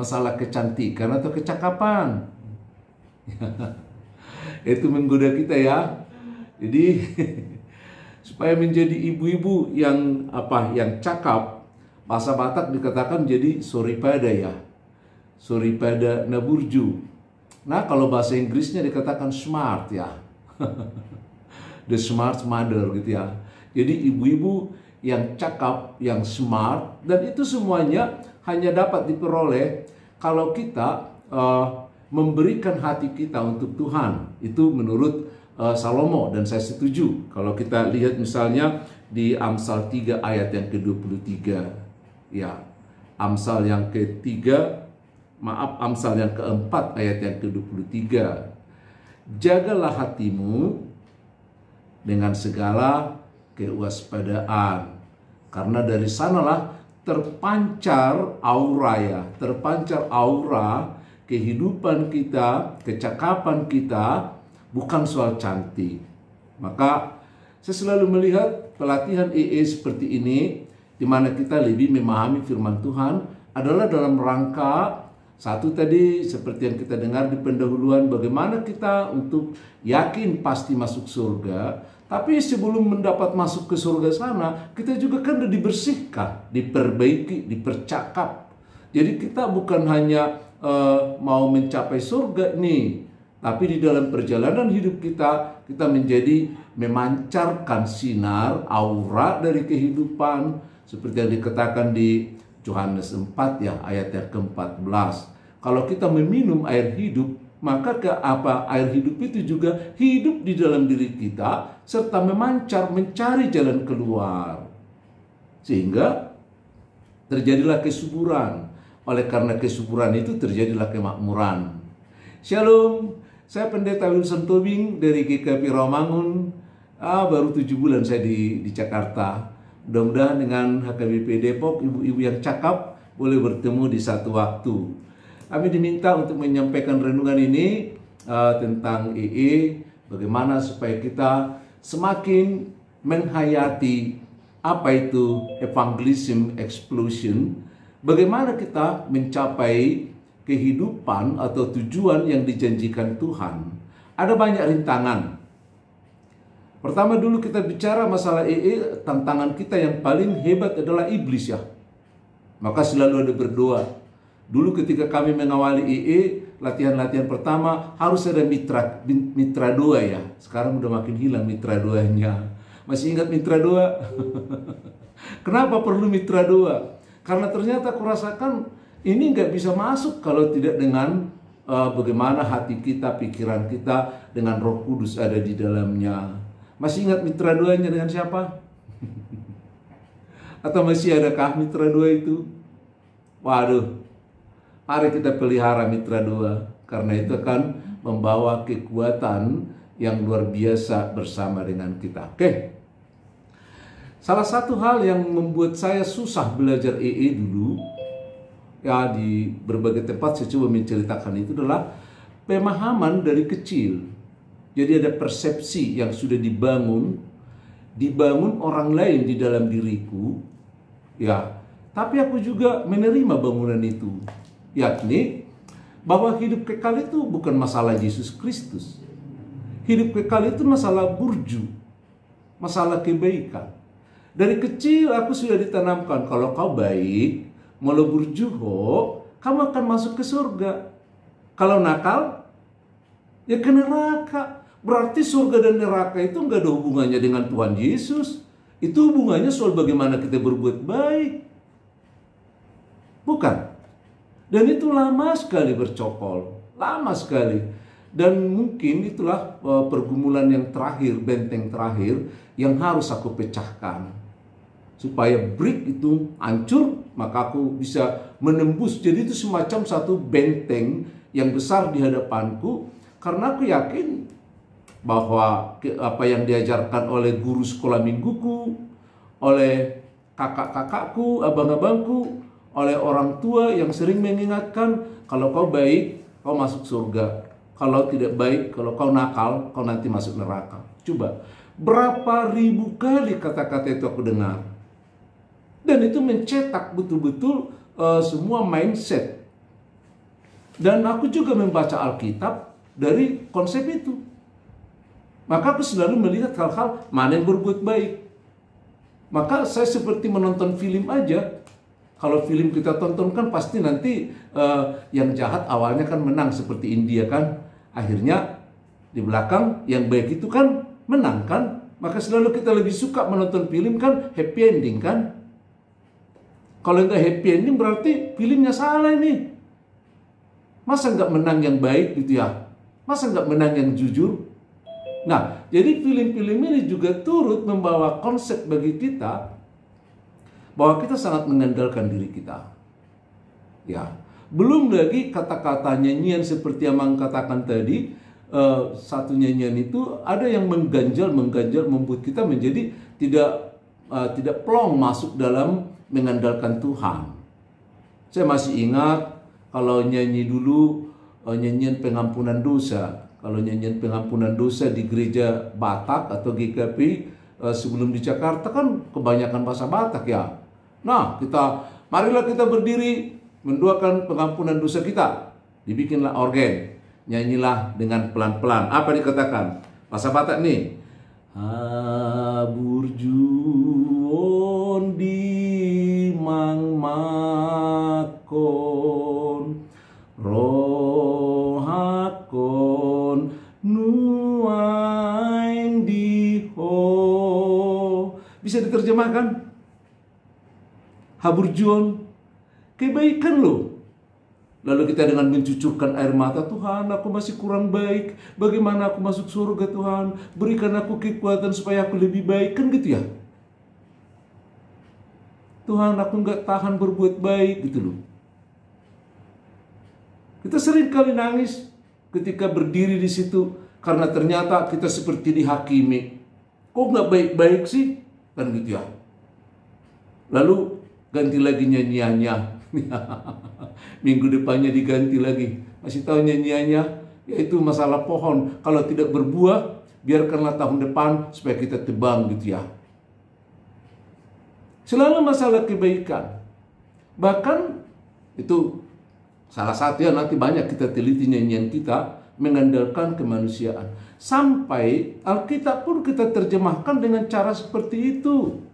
masalah kecantikan atau kecakapan. Itu menggoda kita ya. Jadi supaya menjadi ibu-ibu yang cakap, bahasa Batak dikatakan jadi soripada ya. Soripada naburju. Nah, kalau bahasa Inggrisnya dikatakan smart ya. The smart mother gitu ya. Jadi ibu-ibu yang cakap, yang smart, dan itu semuanya hanya dapat diperoleh kalau kita memberikan hati kita untuk Tuhan. Itu menurut Salomo, dan saya setuju. Kalau kita lihat misalnya di Amsal 3 ayat yang ke-23. Ya, Amsal yang Amsal yang keempat ayat yang ke-23. Jagalah hatimu dengan segala kewaspadaan, karena dari sanalah terpancar aura kehidupan kita, kecakapan kita, bukan soal cantik. Maka saya selalu melihat pelatihan EE seperti ini, di mana kita lebih memahami firman Tuhan, adalah dalam rangka satu tadi seperti yang kita dengar di pendahuluan, bagaimana kita untuk yakin pasti masuk surga. Tapi sebelum mendapat masuk ke surga sana, kita juga kan dibersihkan, diperbaiki, dipercakap. Jadi kita bukan hanya mau mencapai surga nih, tapi di dalam perjalanan hidup kita menjadi memancarkan sinar, aura dari kehidupan, seperti yang dikatakan di Yohanes 4 ya, ayat yang ke-14. Kalau kita meminum air hidup, maka air hidup itu juga hidup di dalam diri kita, serta memancar, mencari jalan keluar. Sehingga terjadilah kesuburan. Oleh karena kesuburan itu terjadilah kemakmuran. Shalom, saya Pendeta Wilson Tobing dari GKP Rawamangun. Baru 7 bulan saya di Jakarta. Mudah-mudahan dengan HKBP Depok, ibu-ibu yang cakap boleh bertemu di satu waktu. Kami diminta untuk menyampaikan renungan ini tentang EE, bagaimana supaya kita semakin menghayati apa itu evangelism explosion, bagaimana kita mencapai kehidupan atau tujuan yang dijanjikan Tuhan. Ada banyak rintangan. Pertama dulu kita bicara masalah EE, tantangan kita yang paling hebat adalah iblis ya. Maka selalu ada berdoa. Dulu ketika kami mengawali EE, latihan-latihan pertama harus ada mitra doa ya. Sekarang udah makin hilang mitra doanya. Masih ingat mitra doa? Kenapa perlu mitra doa? Karena ternyata aku rasakan ini nggak bisa masuk kalau tidak dengan bagaimana hati kita, pikiran kita dengan Roh Kudus ada di dalamnya. Masih ingat mitra doanya dengan siapa? Atau masih adakah mitra doa itu? Waduh. Mari kita pelihara mitra doa, karena itu akan membawa kekuatan yang luar biasa bersama dengan kita. Oke. Salah satu hal yang membuat saya susah belajar EE dulu, ya di berbagai tempat saya coba menceritakan itu adalah pemahaman dari kecil. Jadi ada persepsi yang sudah dibangun orang lain di dalam diriku, ya. Tapi aku juga menerima bangunan itu. Yakni bahwa hidup kekal itu bukan masalah Yesus Kristus. Hidup kekal itu masalah burju, masalah kebaikan. Dari kecil aku sudah ditanamkan, kalau kau baik, mau burjuho, kamu akan masuk ke surga. Kalau nakal, ya ke neraka. Berarti surga dan neraka itu nggak ada hubungannya dengan Tuhan Yesus. Itu hubungannya soal bagaimana kita berbuat baik. Bukan. Dan itu lama sekali bercokol, lama sekali. Dan mungkin itulah pergumulan yang terakhir, benteng terakhir yang harus aku pecahkan. Supaya brick itu hancur, maka aku bisa menembus. Jadi itu semacam satu benteng yang besar di hadapanku. Karena aku yakin bahwa apa yang diajarkan oleh guru sekolah mingguku, oleh kakak-kakakku, abang-abangku, oleh orang tua yang sering mengingatkan, kalau kau baik, kau masuk surga. Kalau tidak baik, kalau kau nakal, kau nanti masuk neraka. Coba, berapa ribu kali kata-kata itu aku dengar. Dan itu mencetak betul-betul semua mindset Dan aku juga membaca Alkitab dari konsep itu. Maka aku selalu melihat hal-hal mana yang berbuat baik. Maka saya seperti menonton film aja. Kalau film kita tonton kan pasti nanti yang jahat awalnya kan menang seperti India kan. Akhirnya di belakang yang baik itu kan menang kan. Maka selalu kita lebih suka menonton film kan happy ending kan. Kalau nggak happy ending berarti filmnya salah ini. Masa nggak menang yang baik gitu ya? Masa nggak menang yang jujur? Nah, jadi film-film ini juga turut membawa konsep bagi kita bahwa kita sangat mengandalkan diri kita. Ya, belum lagi kata-kata nyanyian seperti yang Mang katakan tadi, satu nyanyian itu ada yang mengganjal membuat kita menjadi tidak plong masuk dalam mengandalkan Tuhan. Saya masih ingat kalau nyanyi dulu nyanyian pengampunan dosa. Kalau nyanyian pengampunan dosa di gereja Batak atau GKP sebelum di Jakarta kan kebanyakan bahasa Batak ya. Nah, marilah kita berdiri mendoakan pengampunan dosa kita. Dibikinlah organ, nyanyilah dengan pelan-pelan. Apa dikatakan? Bahasa Batak nih. Haburjuon di mangmakon rohakon nuain diho. Bisa diterjemahkan? Haburjuon, kebaikan loh. Lalu kita dengan mencucurkan air mata, Tuhan aku masih kurang baik. Bagaimana aku masuk surga Tuhan? Berikan aku kekuatan supaya aku lebih baik. Kan gitu ya. Tuhan aku nggak tahan berbuat baik gitu loh. Kita sering kali nangis ketika berdiri di situ karena ternyata kita seperti dihakimi. Kok nggak baik-baik sih? Kan gitu ya. Lalu ganti lagi nyanyiannya. Minggu depannya diganti lagi. Masih tahu nyanyiannya? Yaitu masalah pohon. Kalau tidak berbuah, biarkanlah tahun depan supaya kita tebang gitu ya. Selalu masalah kebaikan. Bahkan itu salah satu yang nanti banyak kita teliti nyanyian kita mengandalkan kemanusiaan. Sampai Alkitab pun kita terjemahkan dengan cara seperti itu.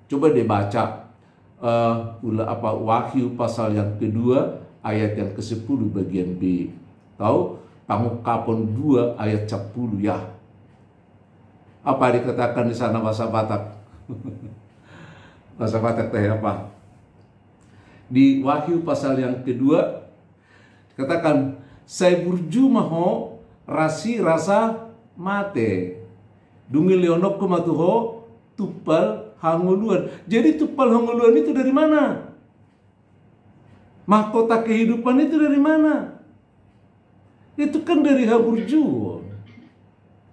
Coba deh baca Wahyu pasal yang kedua ayat yang ke-10 bagian B. Tahu? Pamukapon 2 ayat 10 ya. Apa dikatakan di sana bahasa Batak? Bahasa Batak teh apa? Di Wahyu pasal yang kedua katakan saya burju maho rasi rasa mate dungi leonok matuho tupal hanguluan. Jadi tupal hanguluan itu dari mana? Mahkota kehidupan itu dari mana? Itu kan dari haburjuon.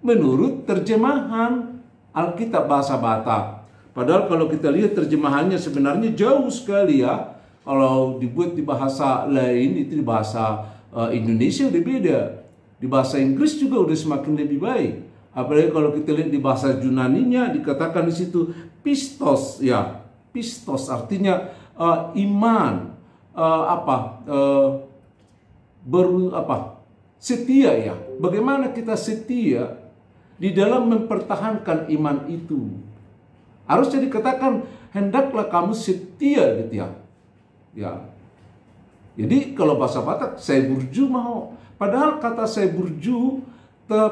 Menurut terjemahan Alkitab bahasa Batak. Padahal kalau kita lihat terjemahannya sebenarnya jauh sekali ya. Kalau dibuat di bahasa lain itu di bahasa Indonesia udah beda. Di bahasa Inggris juga udah semakin lebih baik. Apalagi kalau kita lihat di bahasa Yunaninya dikatakan di situ pistos ya. Pistos artinya iman, setia ya. Bagaimana kita setia di dalam mempertahankan iman itu? Harusnya dikatakan hendaklah kamu setia gitu ya. Ya. Jadi kalau bahasa Batak saya burju mau. Padahal kata saya burju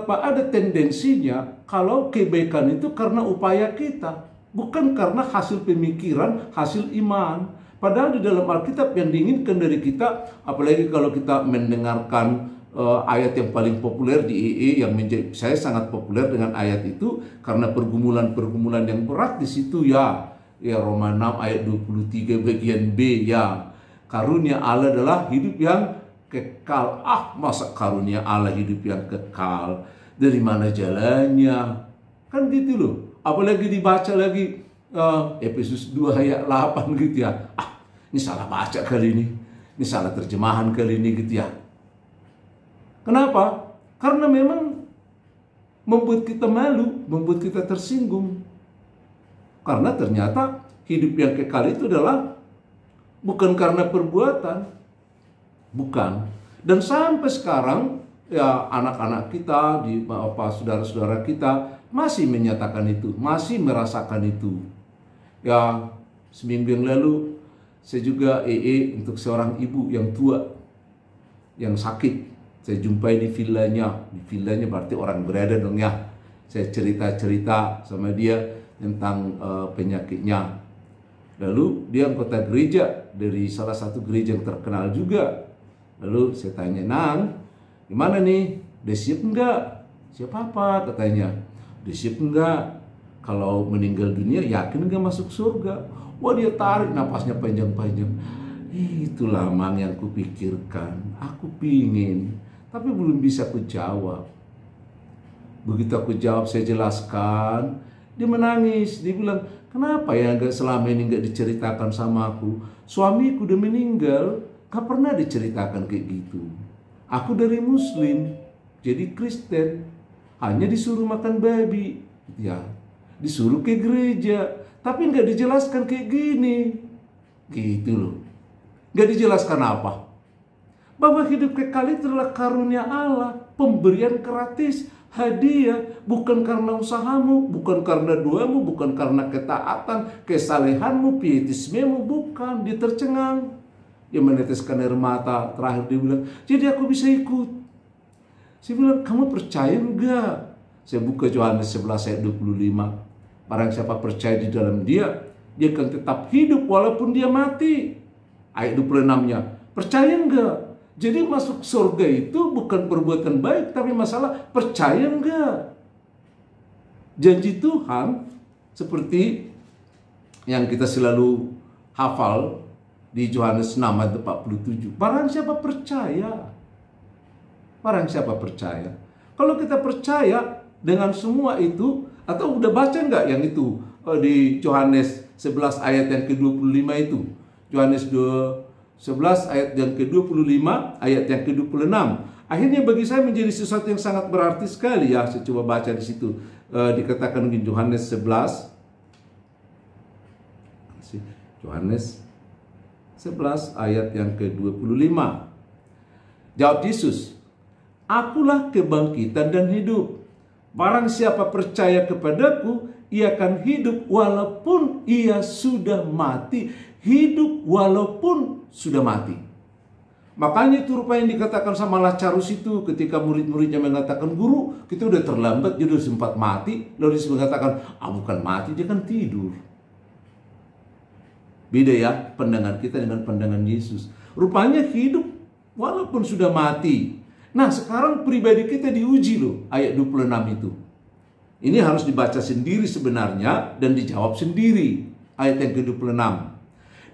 ada tendensinya kalau kebaikan itu karena upaya kita, bukan karena hasil pemikiran, hasil iman. Padahal di dalam Alkitab yang diinginkan dari kita, apalagi kalau kita mendengarkan ayat yang paling populer di EE yang menjadi saya sangat populer dengan ayat itu karena pergumulan-pergumulan yang berat di situ ya Roma 6 ayat 23 bagian B ya. Karunia Allah adalah hidup yang kekal. Masa karunia Allah hidup yang kekal? Dari mana jalannya? Kan gitu loh. Apalagi dibaca lagi Efesus 2 ayat 8 gitu ya. Ini salah baca kali ini. Ini salah terjemahan kali ini gitu ya. Kenapa? Karena memang membuat kita malu, membuat kita tersinggung. Karena ternyata hidup yang kekal itu adalah bukan karena perbuatan. Bukan. Dan sampai sekarang ya anak-anak kita, saudara-saudara kita masih menyatakan itu, masih merasakan itu. Ya, seminggu yang lalu saya juga untuk seorang ibu yang tua yang sakit. Saya jumpai di villanya. Di villanya berarti orang berada dong ya. Saya cerita-cerita sama dia tentang penyakitnya. Lalu dia anggota gereja dari salah satu gereja yang terkenal juga. Lalu saya tanya, "Nang, gimana nih? Udah siap enggak?" "Siap apa?" katanya. "Udah siap enggak? Kalau meninggal dunia yakin enggak masuk surga?" Wah, dia tarik napasnya panjang-panjang. Itulah mang yang kupikirkan. Aku pingin, tapi belum bisa ku jawab. Begitu aku jawab, saya jelaskan, dia menangis. Dia bilang, "Kenapa ya selama ini enggak diceritakan sama aku? Suamiku udah meninggal, gak pernah diceritakan kayak gitu. Aku dari Muslim, jadi Kristen, hanya disuruh makan babi, ya, disuruh ke gereja, tapi nggak dijelaskan kayak gini, gitu loh. Nggak dijelaskan apa? Bahwa hidup kekal itu adalah karunia Allah, pemberian gratis, hadiah, bukan karena usahamu, bukan karena doamu, bukan karena ketaatan, kesalehanmu, pietismemu, bukan. Dia tercengang. Dia meneteskan air mata. Terakhir dia bilang, "Jadi aku bisa ikut." Saya bilang, "Kamu percaya enggak?" Saya buka Yohanes 11 ayat 25. Barang siapa percaya di dalam dia, dia akan tetap hidup walaupun dia mati. Ayat 26-nya, percaya enggak? Jadi masuk surga itu bukan perbuatan baik, tapi masalah percaya enggak? Janji Tuhan seperti yang kita selalu hafal di Yohanes 6 ayat 47. Barang siapa percaya. Barang siapa percaya. Kalau kita percaya dengan semua itu, atau udah baca enggak yang itu di Yohanes 11 ayat yang ke-25 itu? Yohanes 11 ayat yang ke-25, ayat yang ke-26. Akhirnya bagi saya menjadi sesuatu yang sangat berarti sekali ya. Saya coba baca di situ. Dikatakan di Yohanes 11. Yohanes 11 ayat yang ke-25. Jawab Yesus, "Akulah kebangkitan dan hidup. Barang siapa percaya kepadaku, ia akan hidup walaupun ia sudah mati." Hidup walaupun sudah mati. Makanya itu rupanya dikatakan sama Lazarus itu ketika murid-muridnya mengatakan, "Guru, kita udah terlambat, dia udah sempat mati." Lalu dia mengatakan, bukan mati, dia kan tidur. Beda ya pandangan kita dengan pandangan Yesus. Rupanya hidup walaupun sudah mati. Nah, sekarang pribadi kita diuji loh, ayat 26 itu. Ini harus dibaca sendiri sebenarnya dan dijawab sendiri. Ayat yang ke-26.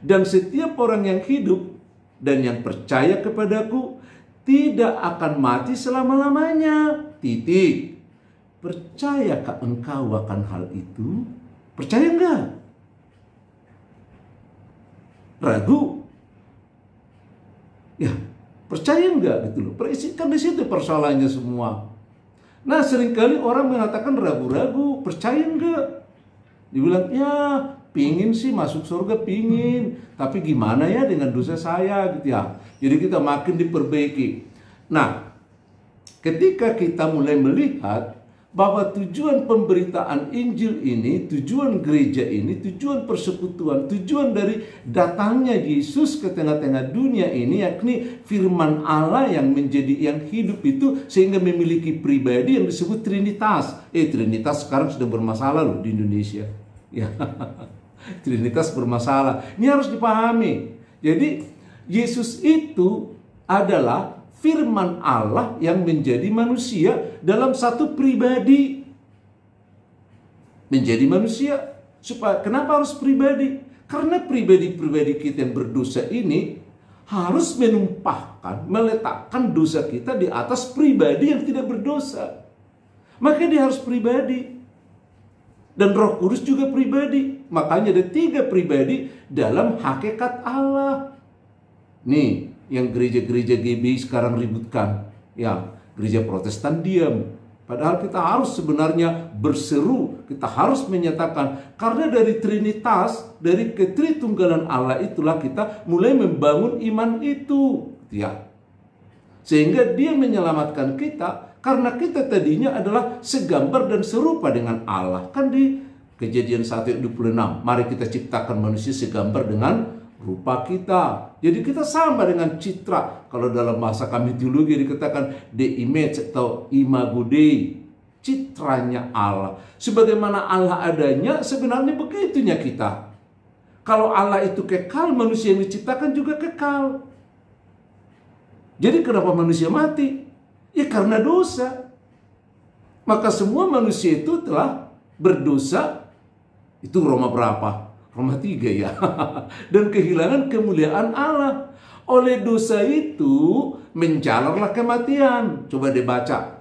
"Dan setiap orang yang hidup dan yang percaya kepadaku tidak akan mati selama-lamanya." Titik. Percayakah engkau akan hal itu? Percaya enggak? Ragu? Ya, percaya enggak gitu loh. Kan di situ persoalannya semua. Nah, seringkali orang mengatakan ragu-ragu, percaya enggak? Dibilang, "Ya, pingin sih masuk surga, pingin. Tapi gimana ya dengan dosa saya gitu ya." Jadi kita makin diperbaiki. Nah, ketika kita mulai melihat bahwa tujuan pemberitaan Injil ini, tujuan gereja ini, tujuan persekutuan, tujuan dari datangnya Yesus ke tengah-tengah dunia ini, yakni firman Allah yang hidup itu sehingga memiliki pribadi yang disebut Trinitas. Trinitas sekarang sudah bermasalah loh di Indonesia. Ya. Trinitas bermasalah. Ini harus dipahami. Jadi Yesus itu adalah firman Allah yang menjadi manusia dalam satu pribadi. Menjadi manusia. Kenapa harus pribadi? Karena pribadi-pribadi kita yang berdosa ini harus meletakkan dosa kita di atas pribadi yang tidak berdosa. Maka dia harus pribadi. Dan Roh Kudus juga pribadi. Makanya ada 3 pribadi dalam hakikat Allah. Nih, yang gereja-gereja GBI sekarang ributkan. Ya, gereja Protestan diam. Padahal kita harus sebenarnya berseru. Kita harus menyatakan. Karena dari Trinitas, dari ketritunggalan Allah itulah kita mulai membangun iman itu. Ya. Sehingga dia menyelamatkan kita karena kita tadinya adalah segambar dan serupa dengan Allah. Kan di Kejadian 1 ayat 26, mari kita ciptakan manusia segambar dengan rupa kita. Jadi kita sama dengan citra. Kalau dalam bahasa kami teologi dikatakan the image atau imago Dei, citranya Allah. Sebagaimana Allah adanya, sebenarnya begitunya kita. Kalau Allah itu kekal, manusia yang diciptakan juga kekal. Jadi kenapa manusia mati? Ya karena dosa. Maka semua manusia itu telah berdosa. Itu Roma berapa? Roma 3 ya. Dan kehilangan kemuliaan Allah. Oleh dosa itu menjalarlah kematian. Coba dibaca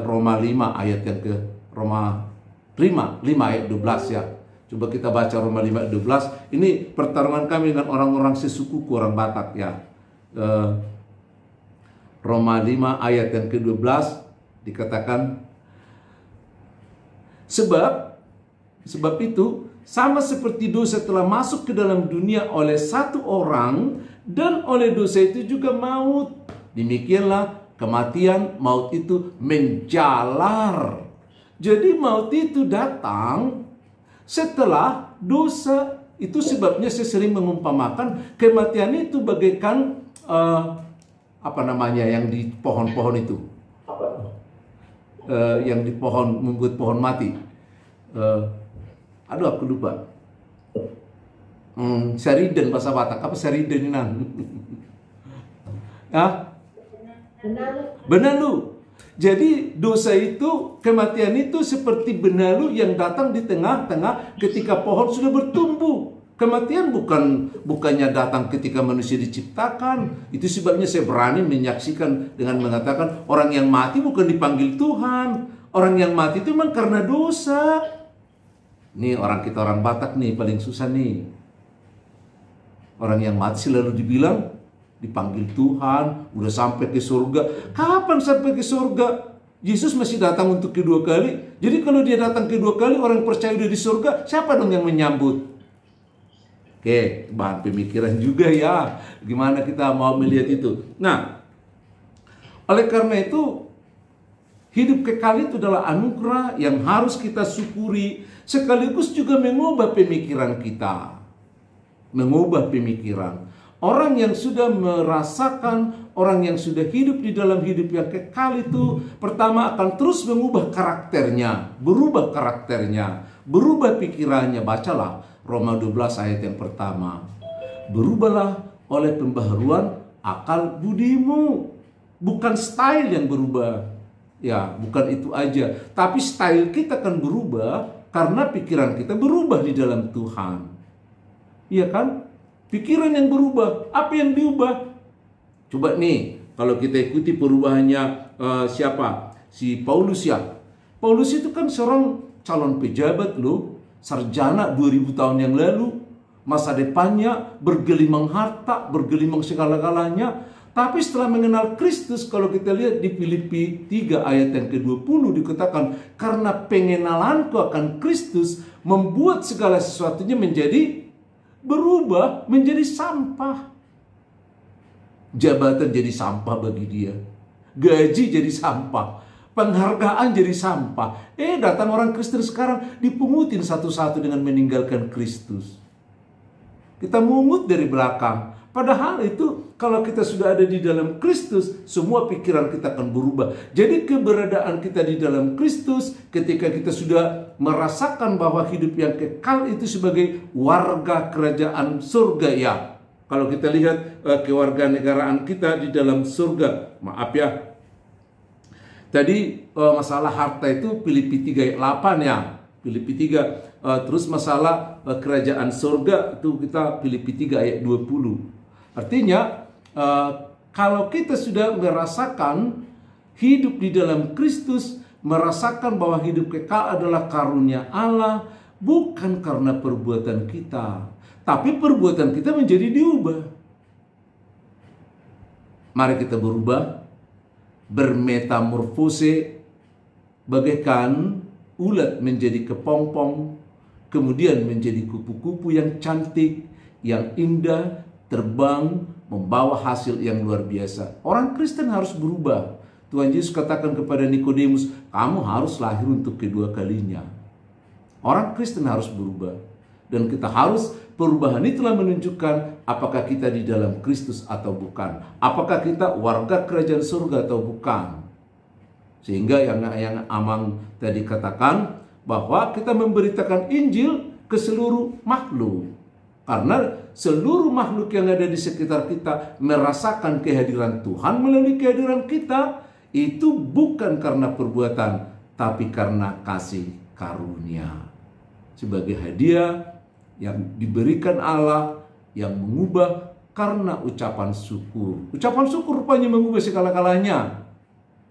Roma 5 ayat yang ke Roma 5 ayat 12 ya. Coba kita baca Roma 5 ayat 12. Ini pertarungan kami dengan orang-orang sesukuku, orang Batak ya. Roma 5 ayat yang ke-12 dikatakan, Sebab itu, sama seperti dosa telah masuk ke dalam dunia oleh satu orang, dan oleh dosa itu juga maut. Demikianlah kematian, maut itu menjalar. Jadi maut itu datang setelah dosa. Itu sebabnya saya sering mengumpamakan kematian itu bagaikan yang di pohon-pohon itu. Yang di pohon, membuat pohon mati. Aduh aku lupa. Sariden bahasa Batak. Apa sariden ini? Benalu. Jadi dosa itu, kematian itu seperti benalu yang datang di tengah-tengah ketika pohon sudah bertumbuh. Kematian bukannya datang ketika manusia diciptakan. Itu sebabnya saya berani menyaksikan dengan mengatakan orang yang mati bukan dipanggil Tuhan. Orang yang mati itu memang karena dosa. Nih orang Batak nih paling susah nih. Orang yang mati selalu dibilang dipanggil Tuhan, udah sampai ke surga. Kapan sampai ke surga? Yesus masih datang untuk kedua kali. Jadi kalau dia datang kedua kali, orang percaya udah di surga, siapa dong yang menyambut? Oke, bahan pemikiran juga ya. Gimana kita mau melihat itu? Nah, oleh karena itu, hidup kekal itu adalah anugerah yang harus kita syukuri, sekaligus juga mengubah pemikiran kita. Mengubah pemikiran. Orang yang sudah merasakan, orang yang sudah hidup di dalam hidup yang kekal itu, pertama akan terus mengubah karakternya, berubah karakternya, berubah pikirannya. Bacalah Roma 12 ayat yang pertama. Berubahlah oleh pembaharuan akal budimu. Bukan style yang berubah. Ya, bukan itu aja. Tapi style kita akan berubah karena pikiran kita berubah di dalam Tuhan. Iya kan? Pikiran yang berubah. Apa yang diubah? Coba nih, kalau kita ikuti perubahannya siapa? Si Paulus ya. Paulus itu kan seorang calon pejabat loh. Sarjana 2000 tahun yang lalu. Masa depannya bergelimang harta, bergelimang segala-galanya. Tapi setelah mengenal Kristus, kalau kita lihat di Filipi 3 ayat yang ke-20 dikatakan, karena pengenalanku akan Kristus membuat segala sesuatunya menjadi berubah menjadi sampah. Jabatan jadi sampah bagi dia. Gaji jadi sampah. Penghargaan jadi sampah. Datang orang Kristen sekarang dipungutin satu-satu dengan meninggalkan Kristus. Kita mungut dari belakang. Padahal itu kalau kita sudah ada di dalam Kristus, semua pikiran kita akan berubah. Jadi keberadaan kita di dalam Kristus, ketika kita sudah merasakan bahwa hidup yang kekal itu sebagai warga kerajaan surga ya. Kalau kita lihat kewarganegaraan kita di dalam surga, maaf ya. Tadi masalah harta itu Filipi 3 ayat 8 ya. Filipi 3. Terus masalah kerajaan surga itu kita Filipi 3 ayat 20. Artinya, kalau kita sudah merasakan hidup di dalam Kristus, merasakan bahwa hidup kekal adalah karunia Allah, bukan karena perbuatan kita, tapi perbuatan kita menjadi diubah. Mari kita berubah, bermetamorfose, bagaikan ulat menjadi kepompong, kemudian menjadi kupu-kupu yang cantik, yang indah, terbang, membawa hasil yang luar biasa. Orang Kristen harus berubah. Tuhan Yesus katakan kepada Nikodemus, kamu harus lahir untuk kedua kalinya. Orang Kristen harus berubah. Dan kita harus, perubahan itulah menunjukkan apakah kita di dalam Kristus atau bukan. Apakah kita warga kerajaan surga atau bukan. Sehingga yang Amang tadi katakan, bahwa kita memberitakan Injil ke seluruh makhluk. Karena seluruh makhluk yang ada di sekitar kita merasakan kehadiran Tuhan melalui kehadiran kita. Itu bukan karena perbuatan, tapi karena kasih karunia. Sebagai hadiah yang diberikan Allah, yang mengubah karena ucapan syukur. Ucapan syukur rupanya mengubah segala-galanya.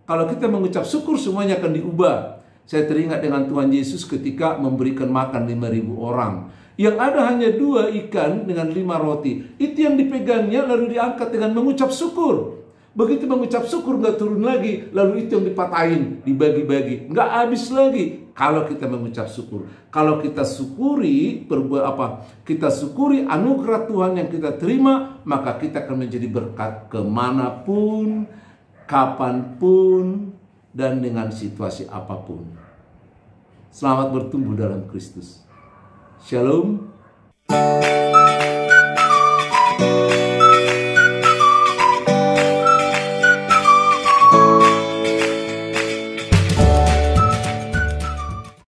Kalau kita mengucap syukur, semuanya akan diubah. Saya teringat dengan Tuhan Yesus ketika memberikan makan 5.000 orang. Yang ada hanya 2 ikan dengan 5 roti. Itu yang dipegangnya lalu diangkat dengan mengucap syukur. Begitu mengucap syukur nggak turun lagi. Lalu itu yang dipatahin, dibagi-bagi. Nggak habis lagi kalau kita mengucap syukur. Kalau kita syukuri kita syukuri anugerah Tuhan yang kita terima, maka kita akan menjadi berkat kemanapun, kapanpun, dan dengan situasi apapun. Selamat bertumbuh dalam Kristus. Shalom.